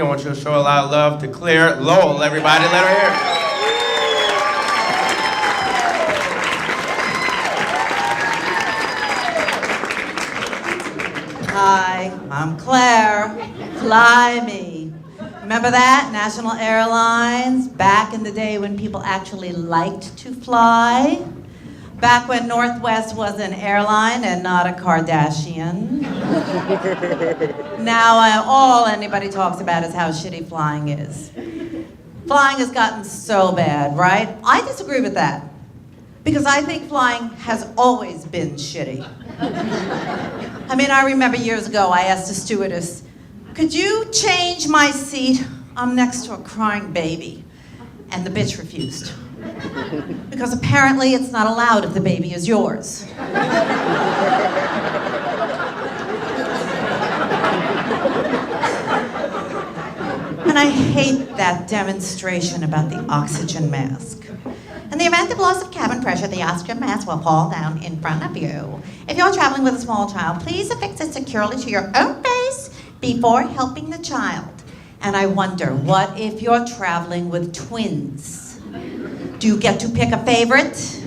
I want you to show a lot of love to Clare Lowell. Everybody, let her hear it. Hi, I'm Claire. Fly me. Remember that? National Airlines, back in the day when people actually liked to fly. Back when Northwest was an airline and not a Kardashian. Now all anybody talks about is how shitty flying is. Flying has gotten so bad, right? I disagree with that. Because I think flying has always been shitty. I mean, I remember years ago I asked a stewardess, could you change my seat? I'm next to a crying baby. And the bitch refused. Because apparently it's not allowed if the baby is yours. And I hate that demonstration about the oxygen mask. In the event of loss of cabin pressure, the oxygen mask will fall down in front of you. If you're traveling with a small child, please affix it securely to your own face before helping the child. And I wonder, what if you're traveling with twins? Do you get to pick a favorite?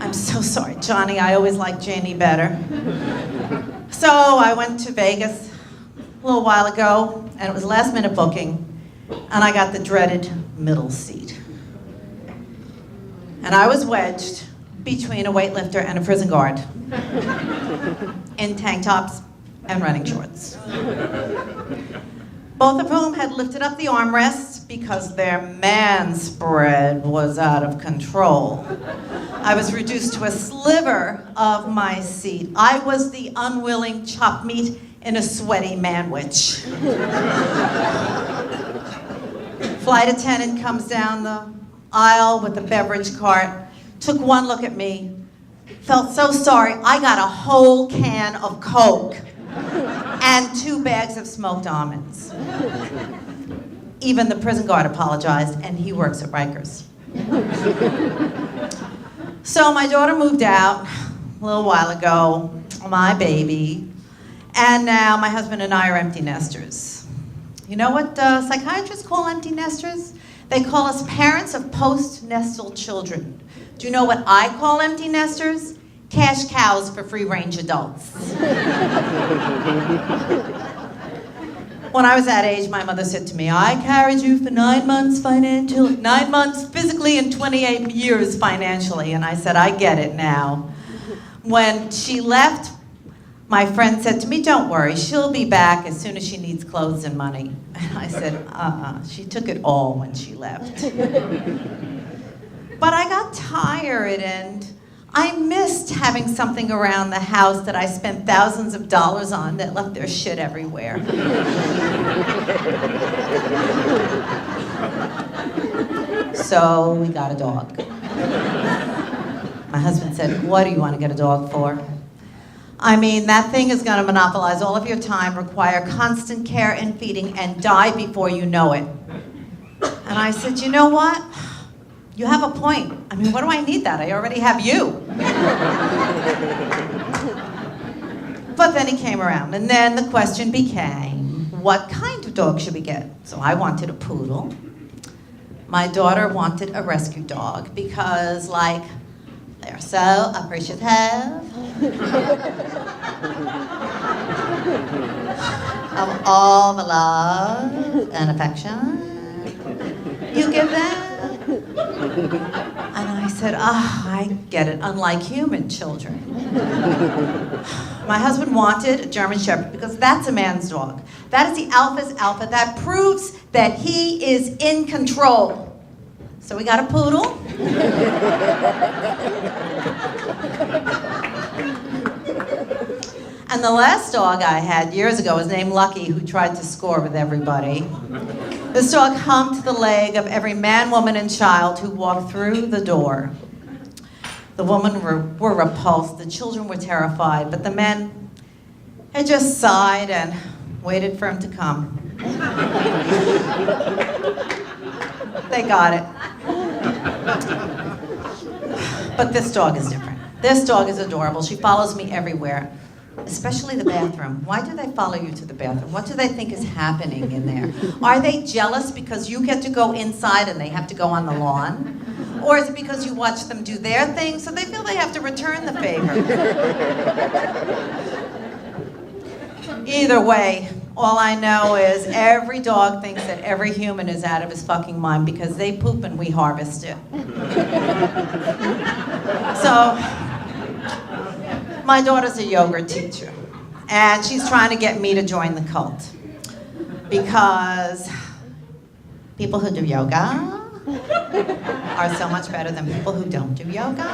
I'm so sorry, Johnny. I always liked Janie better. So I went to Vegas a little while ago, and it was a last-minute booking, and I got the dreaded middle seat. And I was wedged between a weightlifter and a prison guard in tank tops and running shorts. Both of whom had lifted up the armrests because their man spread was out of control. I was reduced to a sliver of my seat. I was the unwilling chopped meat in a sweaty manwich. Flight attendant comes down the aisle with the beverage cart, took one look at me, felt so sorry. I got a whole can of Coke and 2 bags of smoked almonds. Even the prison guard apologized, and he works at Rikers. So my daughter moved out a little while ago, my baby, and now my husband and I are empty nesters. You know what psychiatrists call empty nesters? They call us parents of post-nestal children. Do you know what I call empty nesters? Cash cows for free-range adults. When I was that age, my mother said to me, I carried you for 9 months 9 months physically and 28 years financially. And I said, I get it now. When she left, my friend said to me, don't worry, she'll be back as soon as she needs clothes and money. And I said, she took it all when she left. But I got tired and I missed having something around the house that I spent thousands of dollars on that left their shit everywhere. So we got a dog. My husband said, what do you want to get a dog for? I mean, that thing is going to monopolize all of your time, require constant care and feeding, and die before you know it. And I said, you know what? You have a point. I mean, what do I need that? I already have you. But then he came around, and then the question became, what kind of dog should we get? So I wanted a poodle. My daughter wanted a rescue dog because, like, they're so appreciative of all the love and affection you give them. And I said, I get it, unlike human children. My husband wanted a German Shepherd because that's a man's dog. That is the alpha's alpha. That proves that he is in control. So we got a poodle. And the last dog I had years ago was named Lucky, who tried to score with everybody. This dog humped the leg of every man, woman, and child who walked through the door. The women were repulsed, the children were terrified, but the men had just sighed and waited for him to come. They got it. But this dog is different. This dog is adorable. She follows me everywhere. especially the bathroom. Why do they follow you to the bathroom? What do they think is happening in there? Are they jealous because you get to go inside and they have to go on the lawn? Or is it because you watch them do their thing, so they feel they have to return the favor? Either way, all I know is every dog thinks that every human is out of his fucking mind because they poop and we harvest it. So, my daughter's a yoga teacher, and she's trying to get me to join the cult because people who do yoga are so much better than people who don't do yoga.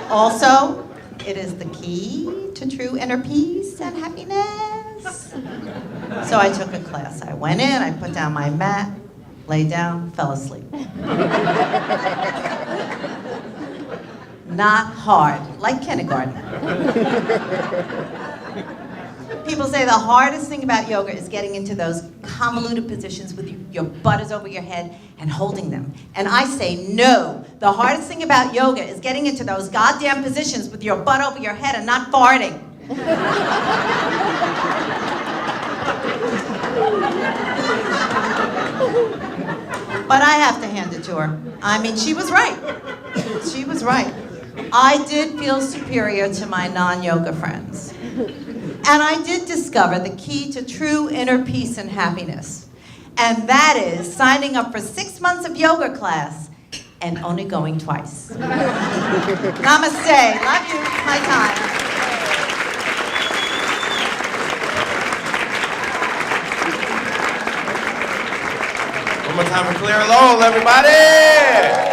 Also, it is the key to true inner peace and happiness. So I took a class. I went in, I put down my mat, lay down, fell asleep. Not hard, like kindergarten. People say the hardest thing about yoga is getting into those convoluted positions with your butt is over your head and holding them. And I say no. The hardest thing about yoga is getting into those goddamn positions with your butt over your head and not farting. But I have to hand it to her. I mean, she was right. She was right. I did feel superior to my non-yoga friends. And I did discover the key to true inner peace and happiness. And that is signing up for 6 months of yoga class and only going twice. Namaste. Love you. My time. One more time for Clare Lowell, everybody!